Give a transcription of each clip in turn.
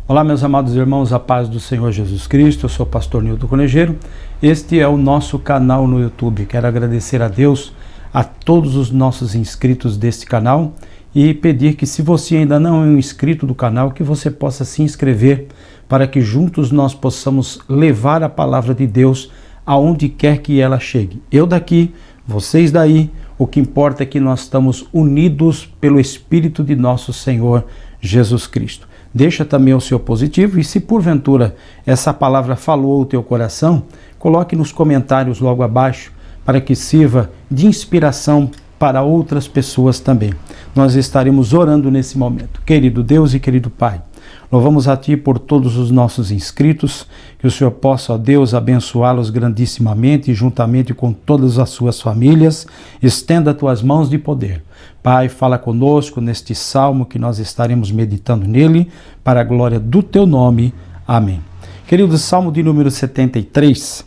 Olá, meus amados irmãos, a paz do Senhor Jesus Cristo. Eu sou o pastor Nilton Conejeiro. Este é o nosso canal no YouTube. Quero agradecer a Deus, a todos os nossos inscritos deste canal e pedir que, se você ainda não é um inscrito do canal, que você possa se inscrever para que juntos nós possamos levar a palavra de Deus aonde quer que ela chegue. Eu daqui, vocês daí, o que importa é que nós estamos unidos pelo Espírito de nosso Senhor Jesus Cristo. Deixa também o seu positivo e, se porventura essa palavra falou ao teu coração, coloque nos comentários logo abaixo para que sirva de inspiração para outras pessoas também. Nós estaremos orando nesse momento. Querido Deus e querido Pai, louvamos a Ti por todos os nossos inscritos, que o Senhor possa, ó Deus, abençoá-los grandissimamente, juntamente com todas as suas famílias. Estenda Tuas mãos de poder. Pai, fala conosco neste salmo que nós estaremos meditando nele, para a glória do Teu nome. Amém. Querido, o salmo de número 73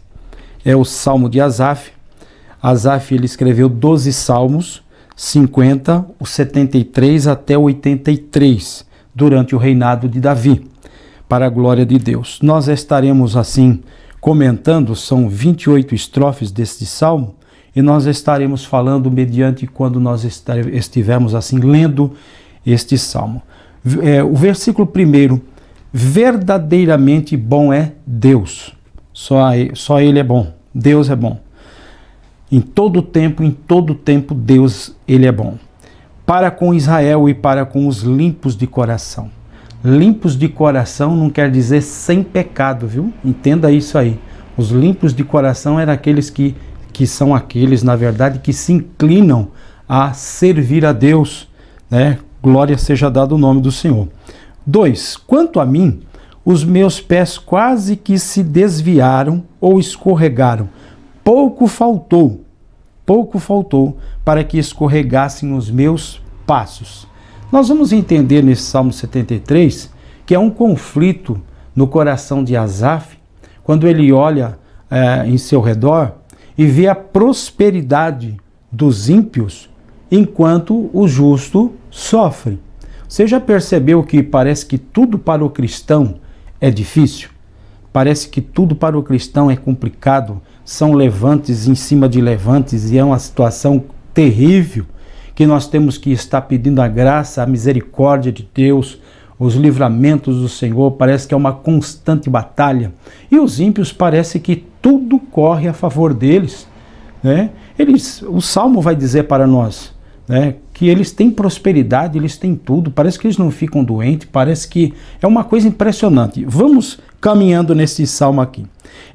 é o salmo de Asaf. Asaf, ele escreveu 12 salmos, 50, o 73 até o 83, durante o reinado de Davi, para a glória de Deus. Nós estaremos assim comentando, são 28 estrofes deste salmo, e nós estaremos falando mediante quando nós estivermos assim lendo este salmo. O versículo 1, verdadeiramente bom é Deus. Só Ele é bom, Deus é bom. Em todo tempo Deus, Ele é bom. Para com Israel e para com os limpos de coração. Limpos de coração não quer dizer sem pecado, viu? Entenda isso aí. Os limpos de coração eram aqueles que são aqueles, na verdade, que se inclinam a servir a Deus, né? Glória seja dado o nome do Senhor. 2. Quanto a mim, os meus pés quase que se desviaram ou escorregaram. Pouco faltou para que escorregassem os meus passos. Nós vamos entender nesse Salmo 73 que é um conflito no coração de Asaf, quando ele olha em seu redor e vê a prosperidade dos ímpios, enquanto o justo sofre. Você já percebeu que parece que tudo para o cristão é difícil? Parece que tudo para o cristão é complicado, são levantes em cima de levantes, e é uma situação terrível, que nós temos que estar pedindo a graça, a misericórdia de Deus, os livramentos do Senhor. Parece que é uma constante batalha, e os ímpios parece que tudo corre a favor deles, né? O Salmo vai dizer para nós, né, que eles têm prosperidade, eles têm tudo, parece que eles não ficam doentes, parece que é uma coisa impressionante. Vamos caminhando nesse Salmo aqui.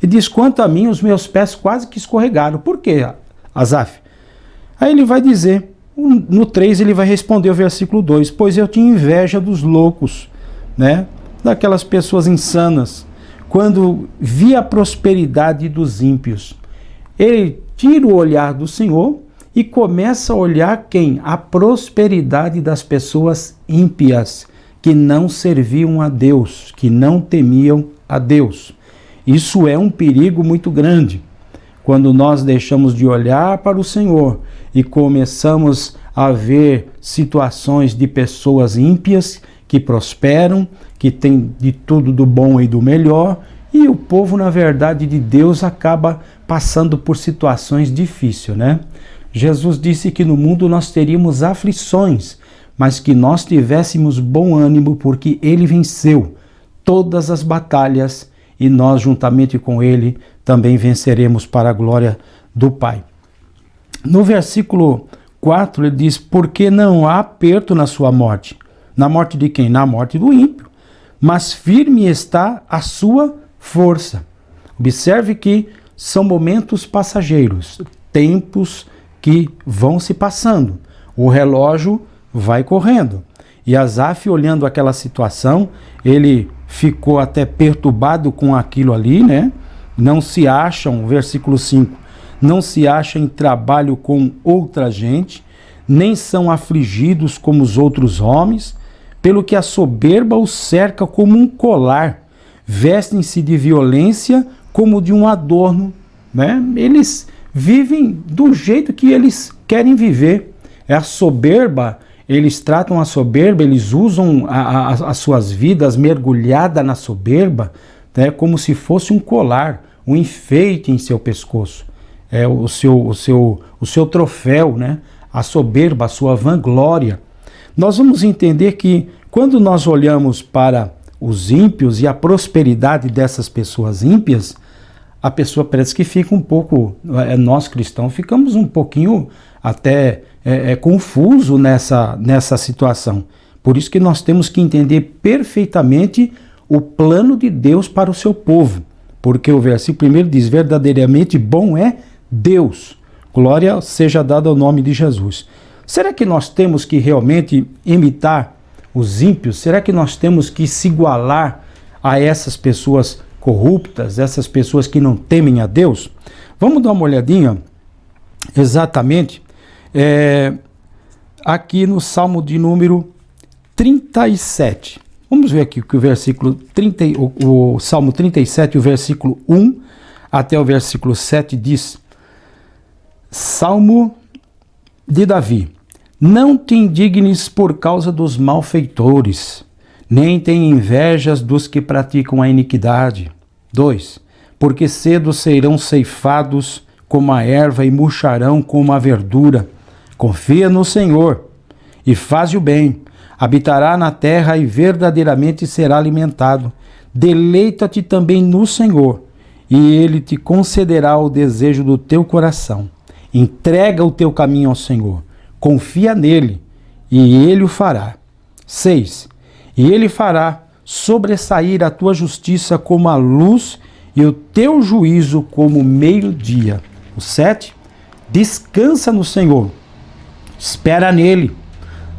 E diz: quanto a mim, os meus pés quase que escorregaram. Por quê, Asaf? Aí ele vai dizer, no 3 ele vai responder o versículo 2, pois eu tinha inveja dos loucos, né, daquelas pessoas insanas, quando vi a prosperidade dos ímpios. Ele tira o olhar do Senhor e começa a olhar quem? A prosperidade das pessoas ímpias, que não serviam a Deus, que não temiam a Deus. Isso é um perigo muito grande, quando nós deixamos de olhar para o Senhor e começamos a ver situações de pessoas ímpias que prosperam, que têm de tudo do bom e do melhor, e o povo, na verdade, de Deus acaba passando por situações difíceis, né? Jesus disse que no mundo nós teríamos aflições, mas que nós tivéssemos bom ânimo, porque Ele venceu todas as batalhas e nós, juntamente com Ele, também venceremos para a glória do Pai. No versículo 4 ele diz: porque não há aperto na sua morte. Na morte de quem? Na morte do ímpio. Mas firme está a sua força. Observe que são momentos passageiros, tempos que vão se passando. O relógio vai correndo. E Asaf, olhando aquela situação, ele ficou até perturbado com aquilo ali, né? Não se acham, versículo 5, não se acham em trabalho com outra gente, nem são afligidos como os outros homens, pelo que a soberba os cerca como um colar, vestem-se de violência como de um adorno, né? Eles vivem do jeito que eles querem viver. A soberba eles tratam a soberba, eles usam as suas vidas mergulhada na soberba, né, como se fosse um colar, um enfeite em seu pescoço, o seu troféu, né, a soberba, a sua vanglória. Nós vamos entender que quando nós olhamos para os ímpios e a prosperidade dessas pessoas ímpias, a pessoa parece que fica um pouco, nós cristãos ficamos um pouquinho até confuso nessa situação. Por isso que nós temos que entender perfeitamente o plano de Deus para o seu povo. Porque o versículo 1 diz, verdadeiramente bom é Deus. Glória seja dada ao nome de Jesus. Será que nós temos que realmente imitar os ímpios? Será que nós temos que se igualar a essas pessoas corruptas, essas pessoas que não temem a Deus? Vamos dar uma olhadinha exatamente aqui no Salmo de número 37. Vamos ver aqui que o versículo 30, o Salmo 37, o versículo 1 até o versículo 7 diz: Salmo de Davi. Não te indignes por causa dos malfeitores, nem tenha invejas dos que praticam a iniquidade. 2. Porque cedo serão ceifados como a erva e murcharão como a verdura. Confia no Senhor e faz o bem. Habitará na terra e verdadeiramente será alimentado. Deleita-te também no Senhor, e Ele te concederá o desejo do teu coração. Entrega o teu caminho ao Senhor. Confia nele, e Ele o fará. 6. E Ele fará sobressair a tua justiça como a luz e o teu juízo como o meio-dia. 7. Descansa no Senhor. Espera nele.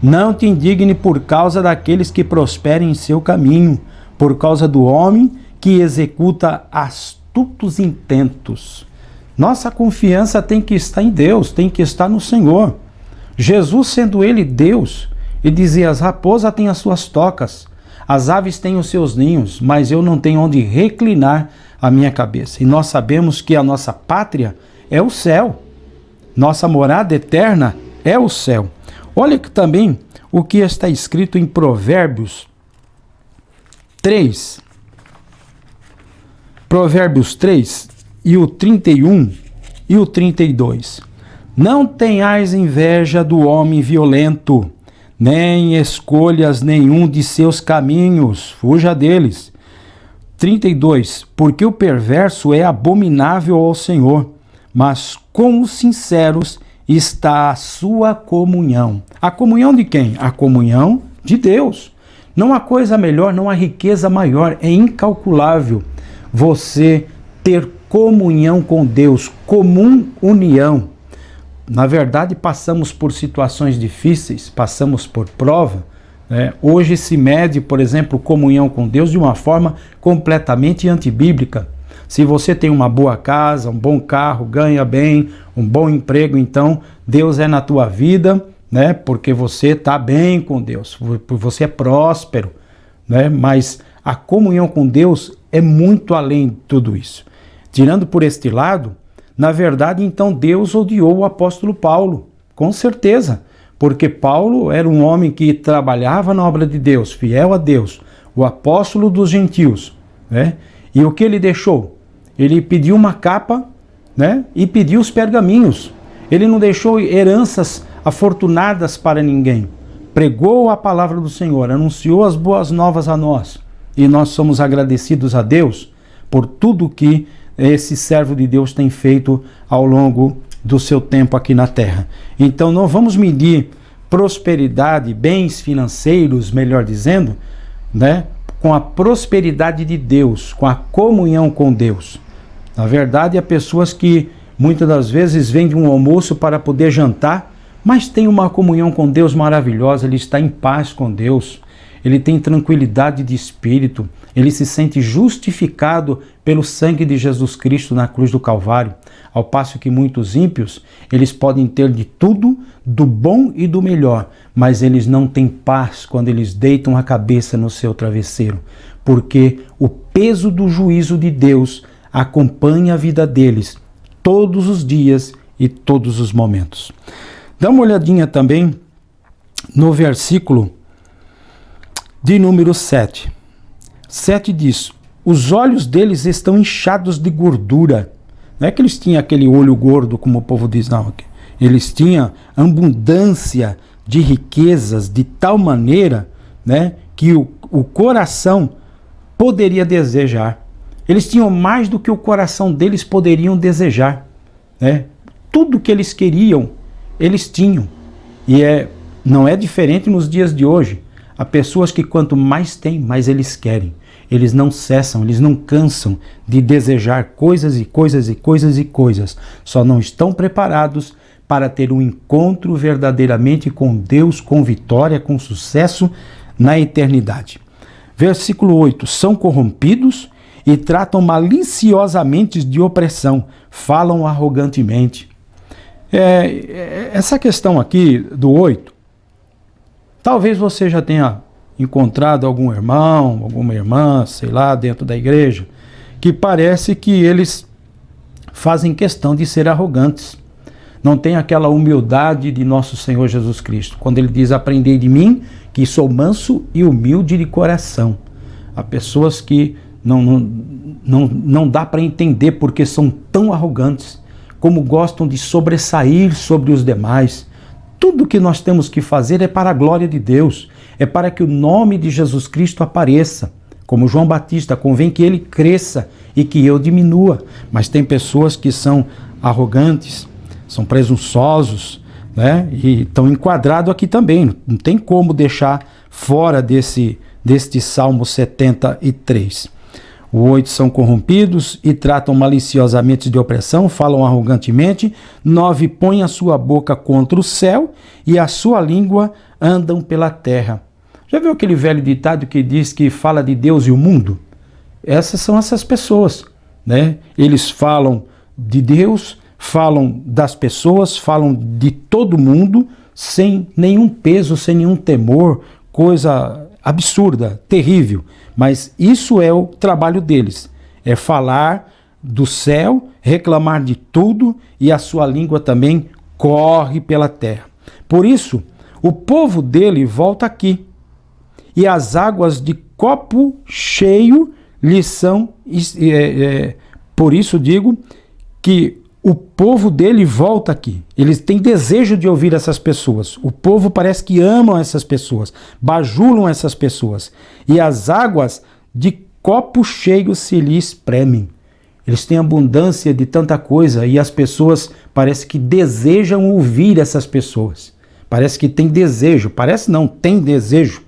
Não te indigne por causa daqueles que prosperem em seu caminho, por causa do homem que executa astutos intentos. Nossa confiança tem que estar em Deus, tem que estar no Senhor. Jesus, sendo Ele Deus, Ele dizia, as raposas têm as suas tocas, as aves têm os seus ninhos, mas eu não tenho onde reclinar a minha cabeça. E nós sabemos que a nossa pátria é o céu. Nossa morada eterna é o céu. Olha que também o que está escrito em Provérbios 3. Provérbios 3 e o 31 e o 32. Não tenhais inveja do homem violento, nem escolhas nenhum de seus caminhos, fuja deles. 32. Porque o perverso é abominável ao Senhor, mas com os sinceros está a sua comunhão. A comunhão de quem? A comunhão de Deus. Não há coisa melhor, não há riqueza maior, é incalculável você ter comunhão com Deus, comum união. Na verdade, passamos por situações difíceis, passamos por prova. Hoje se mede, por exemplo, comunhão com Deus de uma forma completamente antibíblica. Se você tem uma boa casa, um bom carro, ganha bem, um bom emprego, então Deus é na tua vida, né? Porque você está bem com Deus, você é próspero, né? Mas a comunhão com Deus é muito além de tudo isso. Tirando por este lado, na verdade, então Deus odiou o apóstolo Paulo, com certeza, porque Paulo era um homem que trabalhava na obra de Deus, fiel a Deus, o apóstolo dos gentios, né? E o que ele deixou? Ele pediu uma capa, né? E pediu os pergaminhos. Ele não deixou heranças afortunadas para ninguém. Pregou a palavra do Senhor, anunciou as boas novas a nós. E nós somos agradecidos a Deus por tudo que esse servo de Deus tem feito ao longo do seu tempo aqui na terra. Então não vamos medir prosperidade, bens financeiros, melhor dizendo, né? Com a prosperidade de Deus, com a comunhão com Deus. Na verdade, há pessoas que muitas das vezes vendem um almoço para poder jantar, mas tem uma comunhão com Deus maravilhosa, ele está em paz com Deus, ele tem tranquilidade de espírito, ele se sente justificado pelo sangue de Jesus Cristo na cruz do Calvário, ao passo que muitos ímpios, eles podem ter de tudo, do bom e do melhor, mas eles não têm paz quando eles deitam a cabeça no seu travesseiro, porque o peso do juízo de Deus acompanha a vida deles todos os dias e todos os momentos. Dá uma olhadinha também no versículo de número 7. 7 diz: os olhos deles estão inchados de gordura. Não é que eles tinham aquele olho gordo, como o povo diz, não. Eles tinham abundância de riquezas de tal maneira, né, que o coração poderia desejar. Eles tinham mais do que o coração deles poderiam desejar, né? Tudo que eles queriam, eles tinham. E não é diferente nos dias de hoje. Há pessoas que quanto mais têm, mais eles querem. Eles não cessam, eles não cansam de desejar coisas e coisas e coisas e coisas. Só não estão preparados para ter um encontro verdadeiramente com Deus, com vitória, com sucesso na eternidade. Versículo 8. São corrompidos e tratam maliciosamente de opressão, falam arrogantemente. Essa questão aqui do 8, talvez você já tenha encontrado algum irmão, alguma irmã, sei lá, dentro da igreja, que parece que eles fazem questão de ser arrogantes. Não tem aquela humildade de nosso Senhor Jesus Cristo, quando ele diz: aprendei de mim, que sou manso e humilde de coração. Há pessoas que não dá para entender porque são tão arrogantes, como gostam de sobressair sobre os demais. Tudo que nós temos que fazer é para a glória de Deus, é para que o nome de Jesus Cristo apareça. Como João Batista, convém que ele cresça e que eu diminua. Mas tem pessoas que são arrogantes, são presunçosos, né? E estão enquadrados aqui também. Não tem como deixar fora deste Salmo 73. O 8, são corrompidos e tratam maliciosamente de opressão, falam arrogantemente. 9, põem a sua boca contra o céu e a sua língua andam pela terra. Já viu aquele velho ditado que diz que fala de Deus e o mundo? Essas são essas pessoas, né? Eles falam de Deus, falam das pessoas, falam de todo mundo, sem nenhum peso, sem nenhum temor, coisa absurda, terrível. Mas isso é o trabalho deles, é falar do céu, reclamar de tudo, e a sua língua também corre pela terra. Por isso, o povo dele volta aqui, e as águas de copo cheio lhes são... por isso digo que o povo dele volta aqui. Eles têm desejo de ouvir essas pessoas. O povo parece que amam essas pessoas, bajulam essas pessoas. E as águas de copo cheio se lhes espremem. Eles têm abundância de tanta coisa e as pessoas parece que desejam ouvir essas pessoas. Parece que tem desejo, parece não, tem desejo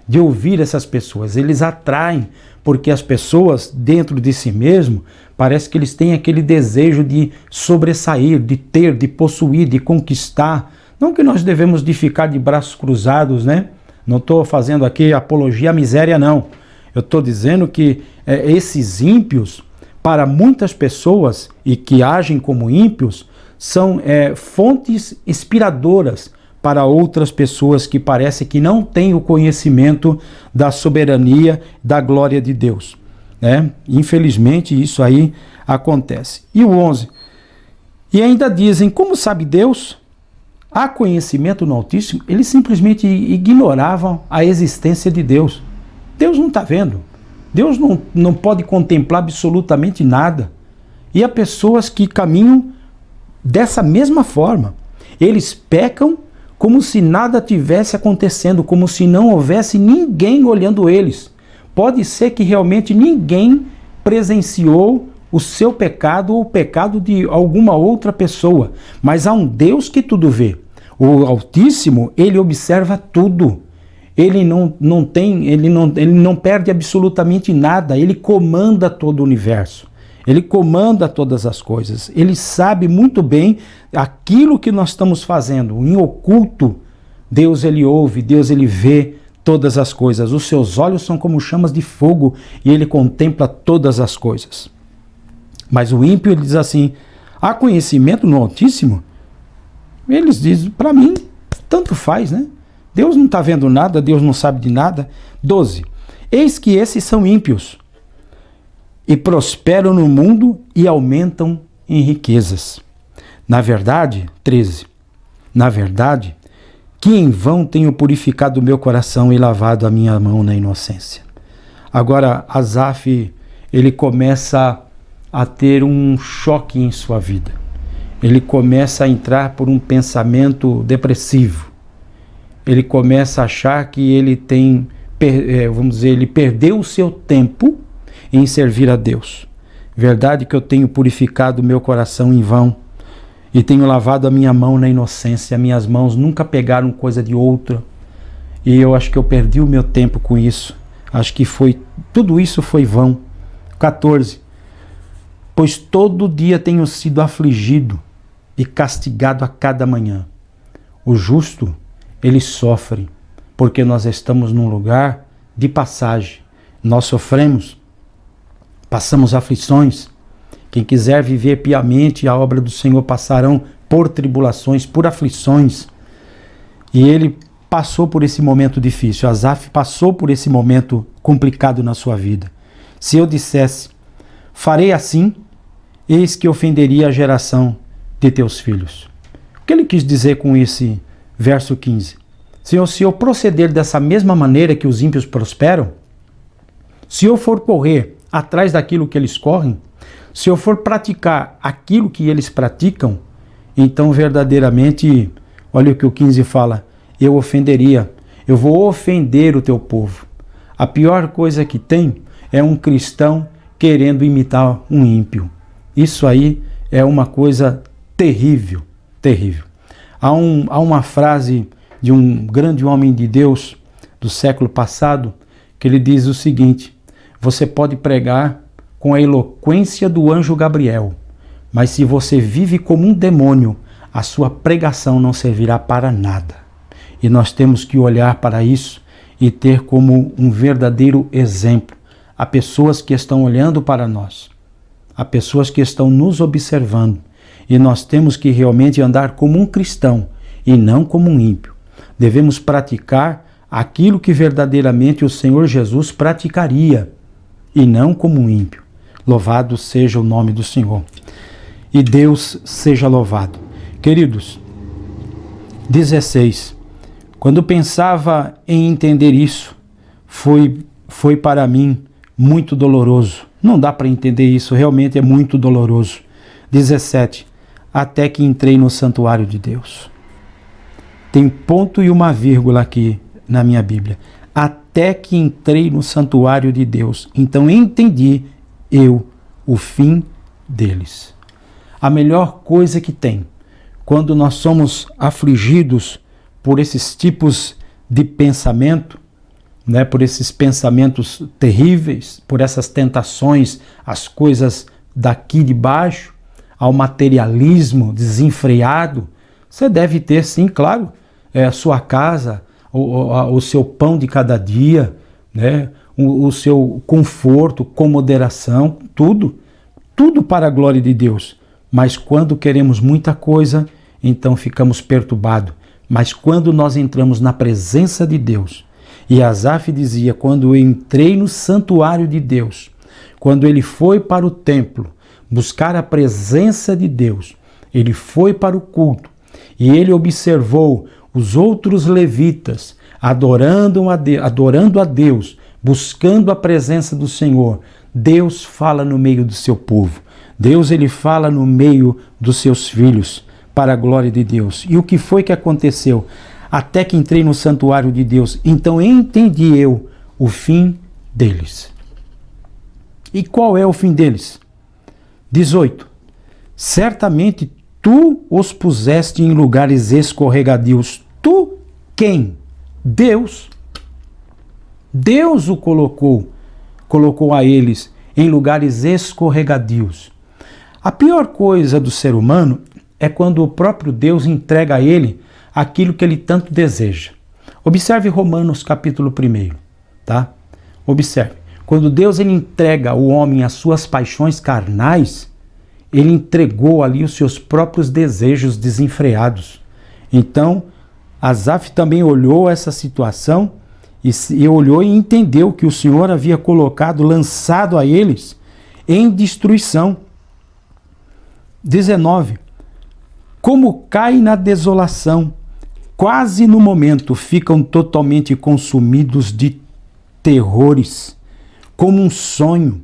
de ouvir essas pessoas. Eles atraem, porque as pessoas dentro de si mesmo, parece que eles têm aquele desejo de sobressair, de ter, de possuir, de conquistar. Não que nós devemos de ficar de braços cruzados, né? Não estou fazendo aqui apologia à miséria, não. Eu estou dizendo que esses ímpios, para muitas pessoas e que agem como ímpios, são fontes inspiradoras para outras pessoas que parece que não têm o conhecimento da soberania, da glória de Deus, né? Infelizmente isso aí acontece. E o 11, e ainda dizem: como sabe Deus? Há conhecimento no Altíssimo? Eles simplesmente ignoravam a existência de Deus. Deus não está vendo. Deus não pode contemplar absolutamente nada. E há pessoas que caminham dessa mesma forma. Eles pecam como se nada tivesse acontecendo, como se não houvesse ninguém olhando eles. Pode ser que realmente ninguém presenciou o seu pecado ou o pecado de alguma outra pessoa, mas há um Deus que tudo vê. O Altíssimo, ele observa tudo. Ele não perde absolutamente nada, ele comanda todo o universo. Ele comanda todas as coisas. Ele sabe muito bem aquilo que nós estamos fazendo. Em oculto, Deus ele ouve, Deus ele vê todas as coisas. Os seus olhos são como chamas de fogo e ele contempla todas as coisas. Mas o ímpio ele diz assim: há conhecimento no Altíssimo? Eles dizem: para mim, tanto faz, né? Deus não está vendo nada, Deus não sabe de nada. 12. Eis que esses são ímpios, e prosperam no mundo e aumentam em riquezas. Na verdade, 13, na verdade, que em vão tenho purificado o meu coração e lavado a minha mão na inocência. Agora, Asaf, ele começa a ter um choque em sua vida. Ele começa a entrar por um pensamento depressivo. Ele começa a achar que ele tem, vamos dizer, ele perdeu o seu tempo em servir a Deus. Verdade que eu tenho purificado o meu coração em vão e tenho lavado a minha mão na inocência. Minhas mãos nunca pegaram coisa de outra. E eu acho que eu perdi o meu tempo com isso. Acho que tudo isso foi vão. 14. Pois todo dia tenho sido afligido e castigado a cada manhã. O justo, ele sofre, porque nós estamos num lugar de passagem. Nós sofremos, passamos aflições. Quem quiser viver piamente a obra do Senhor passarão por tribulações, por aflições. E ele passou por esse momento difícil. Asaf passou por esse momento complicado na sua vida. Se eu dissesse, farei assim, eis que ofenderia a geração de teus filhos. O que ele quis dizer com esse verso 15? Senhor, se eu proceder dessa mesma maneira que os ímpios prosperam, se eu for correr atrás daquilo que eles correm, se eu for praticar aquilo que eles praticam, então verdadeiramente, olha o que o 15 fala, eu ofenderia, eu vou ofender o teu povo. A pior coisa que tem é um cristão querendo imitar um ímpio. Isso aí é uma coisa terrível, terrível. Há uma frase de um grande homem de Deus do século passado que ele diz o seguinte: você pode pregar com a eloquência do anjo Gabriel, mas se você vive como um demônio, a sua pregação não servirá para nada. E nós temos que olhar para isso e ter como um verdadeiro exemplo. Há pessoas que estão olhando para nós, há pessoas que estão nos observando, e nós temos que realmente andar como um cristão e não como um ímpio. Devemos praticar aquilo que verdadeiramente o Senhor Jesus praticaria, e não como um ímpio. Louvado seja o nome do Senhor. E Deus seja louvado. Queridos, 16. Quando pensava em entender isso, foi para mim muito doloroso. Não dá para entender isso, realmente é muito doloroso. 17. Até que entrei no santuário de Deus. Tem ponto e uma vírgula aqui na minha Bíblia. Até que entrei no santuário de Deus. Então entendi o fim deles. A melhor coisa que tem, quando nós somos afligidos por esses tipos de pensamento, né, por esses pensamentos terríveis, por essas tentações, as coisas daqui de baixo, ao materialismo desenfreado, você deve ter, sim, claro, a sua casa, o seu pão de cada dia, né, o seu conforto, com moderação, tudo para a glória de Deus. Mas quando queremos muita coisa, então ficamos perturbados. Mas quando nós entramos na presença de Deus, e Asaf dizia, quando eu entrei no santuário de Deus, quando ele foi para o templo buscar a presença de Deus, ele foi para o culto e ele observou os outros levitas adorando a Deus, buscando a presença do Senhor. Deus fala no meio do seu povo. Deus, ele fala no meio dos seus filhos, para a glória de Deus. E o que foi que aconteceu? Até que entrei no santuário de Deus, então entendi eu o fim deles. E qual é o fim deles? 18. Certamente tu os puseste em lugares escorregadios. Tu quem? Deus. Deus o colocou a eles em lugares escorregadios. A pior coisa do ser humano é quando o próprio Deus entrega a ele aquilo que ele tanto deseja. Observe Romanos capítulo 1, tá? Observe. Quando Deus ele entrega ao homem as suas paixões carnais, ele entregou ali os seus próprios desejos desenfreados. Então, Asaf também olhou essa situação e olhou e entendeu que o Senhor havia lançado a eles em destruição. 19. Como cai na desolação, quase no momento ficam totalmente consumidos de terrores, como um sonho,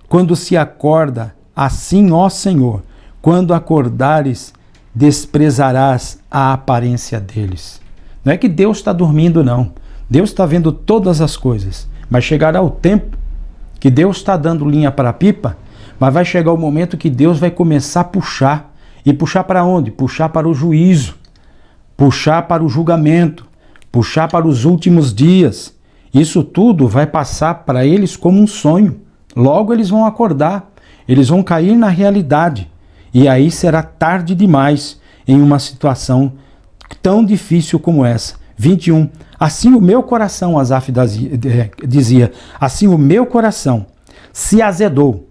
quando se acorda, assim, ó Senhor, quando acordares, desprezarás a aparência deles. Não é que Deus está dormindo, não. Deus está vendo todas as coisas, mas chegará o tempo que Deus está dando linha para a pipa, mas vai chegar o momento que Deus vai começar a puxar. E puxar para onde? Puxar para o juízo, puxar para o julgamento, puxar para os últimos dias. Isso tudo vai passar para eles como um sonho. Logo eles vão acordar, eles vão cair na realidade. E aí será tarde demais em uma situação tão difícil como essa. 21. Assim o meu coração, Asaf dizia, assim o meu coração se azedou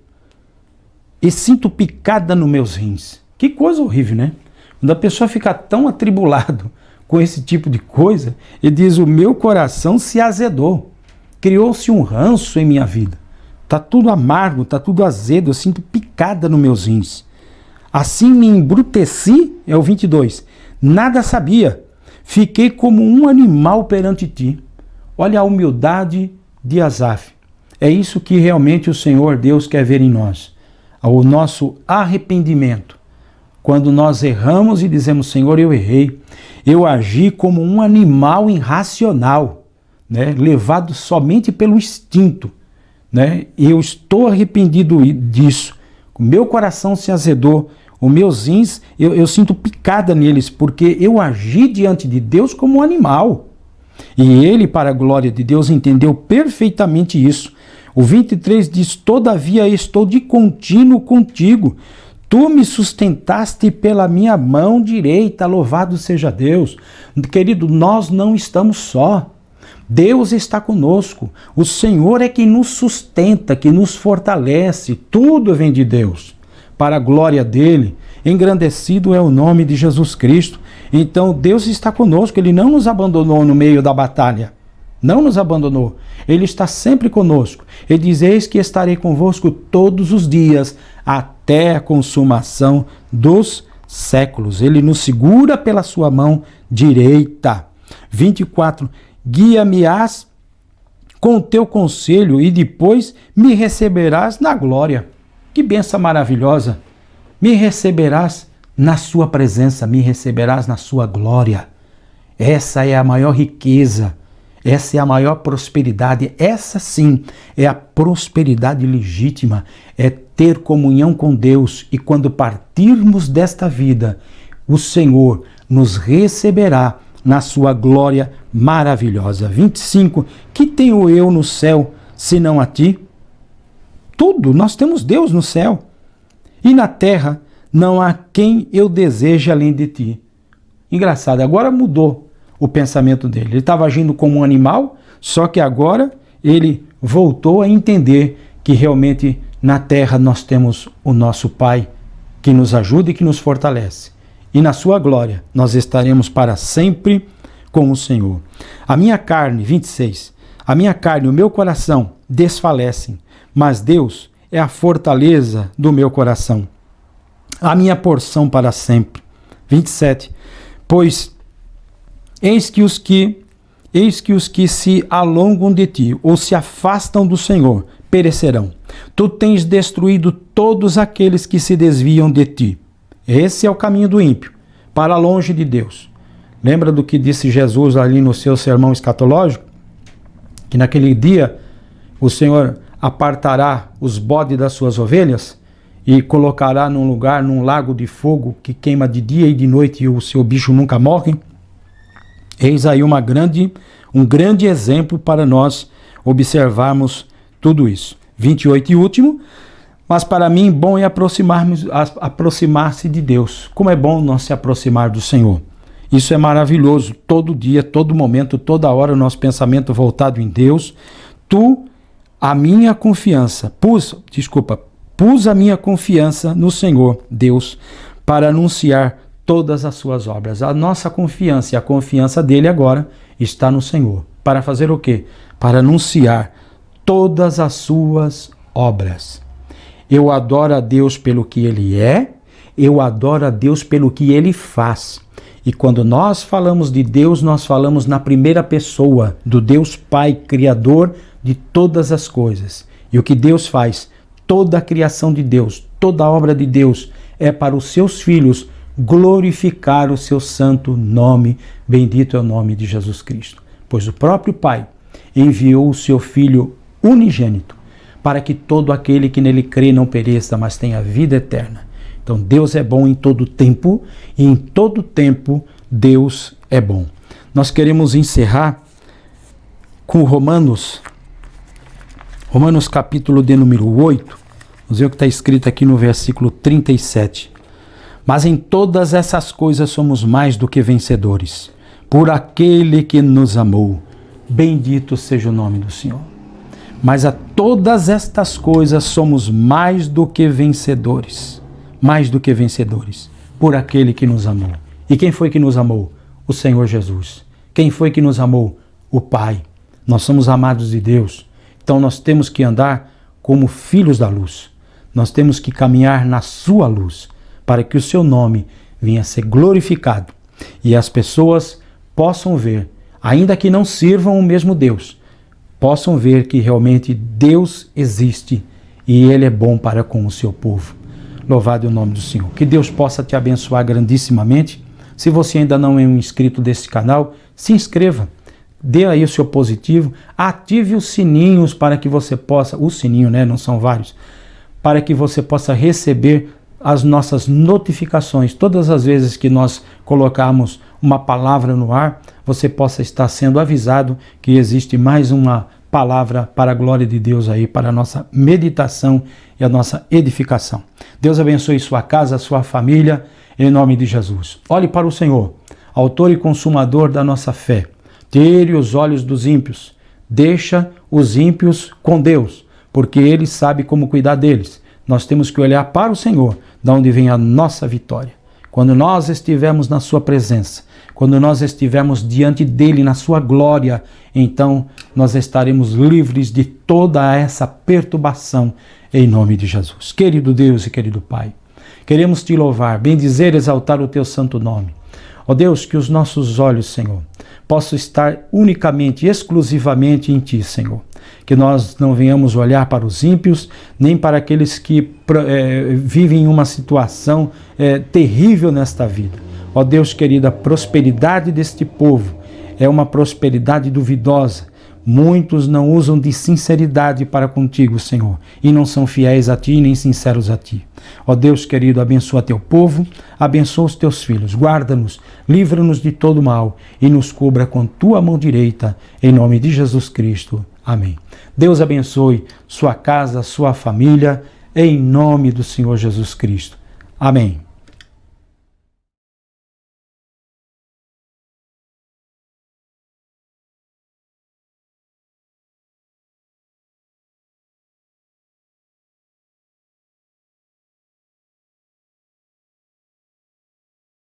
e sinto picada nos meus rins. Que coisa horrível, né? Quando a pessoa fica tão atribulado com esse tipo de coisa, ele diz, o meu coração se azedou. Criou-se um ranço em minha vida. Está tudo amargo, está tudo azedo, eu sinto picada nos meus rins. Assim me embruteci, é o 22, nada sabia, fiquei como um animal perante ti. Olha a humildade de Asaf. É isso que realmente o Senhor Deus quer ver em nós. O nosso arrependimento. Quando nós erramos e dizemos, Senhor, eu errei, eu agi como um animal irracional, né? Levado somente pelo instinto, né? Eu estou arrependido disso. O meu coração se azedou, os meus rins, eu sinto picada neles, porque eu agi diante de Deus como um animal. E ele, para a glória de Deus, entendeu perfeitamente isso. O 23 diz, todavia estou de contínuo contigo. Tu me sustentaste pela minha mão direita, louvado seja Deus. Querido, nós não estamos só. Deus está conosco. O Senhor é quem nos sustenta, que nos fortalece. Tudo vem de Deus. Para a glória dele, engrandecido é o nome de Jesus Cristo. Então Deus está conosco, ele não nos abandonou no meio da batalha. Não nos abandonou. Ele está sempre conosco. Ele diz, eis que estarei convosco todos os dias, até a consumação dos séculos. Ele nos segura pela sua mão direita. 24. Guia-me-ás com o teu conselho e depois me receberás na glória. Que bênção maravilhosa. Me receberás na sua presença, me receberás na sua glória. Essa é a maior riqueza. Essa é a maior prosperidade, essa sim é a prosperidade legítima, é ter comunhão com Deus e quando partirmos desta vida, o Senhor nos receberá na sua glória maravilhosa. 25, que tenho eu no céu, senão a ti? Tudo, nós temos Deus no céu e na terra não há quem eu deseje além de ti. Engraçado, agora mudou o pensamento dele. Ele estava agindo como um animal, só que agora ele voltou a entender que realmente na terra nós temos o nosso Pai que nos ajuda e que nos fortalece. E na sua glória nós estaremos para sempre com o Senhor. A minha carne, 26, a minha carne e o meu coração desfalecem, mas Deus é a fortaleza do meu coração, a minha porção para sempre. 27, pois Eis que os que se alongam de ti, ou se afastam do Senhor, perecerão. Tu tens destruído todos aqueles que se desviam de ti. Esse é o caminho do ímpio, para longe de Deus. Lembra do que disse Jesus ali no seu sermão escatológico? Que naquele dia o Senhor apartará os bodes das suas ovelhas e colocará num lugar, num lago de fogo que queima de dia e de noite e o seu bicho nunca morre. Eis aí um grande exemplo para nós observarmos tudo isso. 28 e último, mas para mim bom é aproximar-se de Deus. Como é bom nós se aproximar do Senhor. Isso é maravilhoso, todo dia, todo momento, toda hora o nosso pensamento voltado em Deus. A minha confiança, pus a minha confiança no Senhor, Deus, para anunciar todas as suas obras. A nossa confiança e a confiança dele agora está no Senhor. Para fazer o quê? Para anunciar todas as suas obras. Eu adoro a Deus pelo que ele é, eu adoro a Deus pelo que ele faz. E quando nós falamos de Deus, nós falamos na primeira pessoa, do Deus Pai, Criador de todas as coisas. E o que Deus faz, toda a criação de Deus, toda a obra de Deus, é para os seus filhos glorificar o seu santo nome. Bendito é o nome de Jesus Cristo. Pois o próprio Pai enviou o seu Filho unigênito, para que todo aquele que nele crê não pereça, mas tenha vida eterna. Então Deus é bom em todo tempo, e em todo tempo Deus é bom. Nós queremos encerrar com Romanos capítulo de número 8, vamos ver o que está escrito aqui no versículo 37. Mas em todas essas coisas somos mais do que vencedores, por aquele que nos amou. Bendito seja o nome do Senhor. Mas a todas estas coisas somos mais do que vencedores, por aquele que nos amou. E quem foi que nos amou? O Senhor Jesus. Quem foi que nos amou? O Pai. Nós somos amados de Deus, então nós temos que andar como filhos da luz. Nós temos que caminhar na sua luz, para que o seu nome venha a ser glorificado e as pessoas possam ver, ainda que não sirvam o mesmo Deus, possam ver que realmente Deus existe e Ele é bom para com o seu povo. Louvado é o nome do Senhor. Que Deus possa te abençoar grandissimamente. Se você ainda não é um inscrito desse canal, se inscreva, dê aí o seu positivo, ative os sininhos para que você possa, o sininho, né, não são vários, para que você possa receber as nossas notificações. Todas as vezes que nós colocarmos uma palavra no ar, você possa estar sendo avisado que existe mais uma palavra para a glória de Deus aí, para a nossa meditação e a nossa edificação. Deus abençoe sua casa, sua família, em nome de Jesus. Olhe para o Senhor, autor e consumador da nossa fé. Tire os olhos dos ímpios, deixa os ímpios com Deus, porque Ele sabe como cuidar deles. Nós temos que olhar para o Senhor, da onde vem a nossa vitória. Quando nós estivermos na sua presença, quando nós estivermos diante dele na sua glória, então nós estaremos livres de toda essa perturbação em nome de Jesus. Querido Deus e querido Pai, queremos te louvar, bendizer, exaltar o teu santo nome. Ó Deus, que os nossos olhos, Senhor, possam estar unicamente, exclusivamente em ti, Senhor. Que nós não venhamos olhar para os ímpios, nem para aqueles que vivem em uma situação terrível nesta vida. Ó Deus querido, a prosperidade deste povo é uma prosperidade duvidosa. Muitos não usam de sinceridade para contigo, Senhor, e não são fiéis a ti, nem sinceros a ti. Ó Deus querido, abençoa teu povo, abençoa os teus filhos, guarda-nos, livra-nos de todo mal e nos cubra com tua mão direita, em nome de Jesus Cristo. Amém. Deus abençoe sua casa, sua família, em nome do Senhor Jesus Cristo. Amém.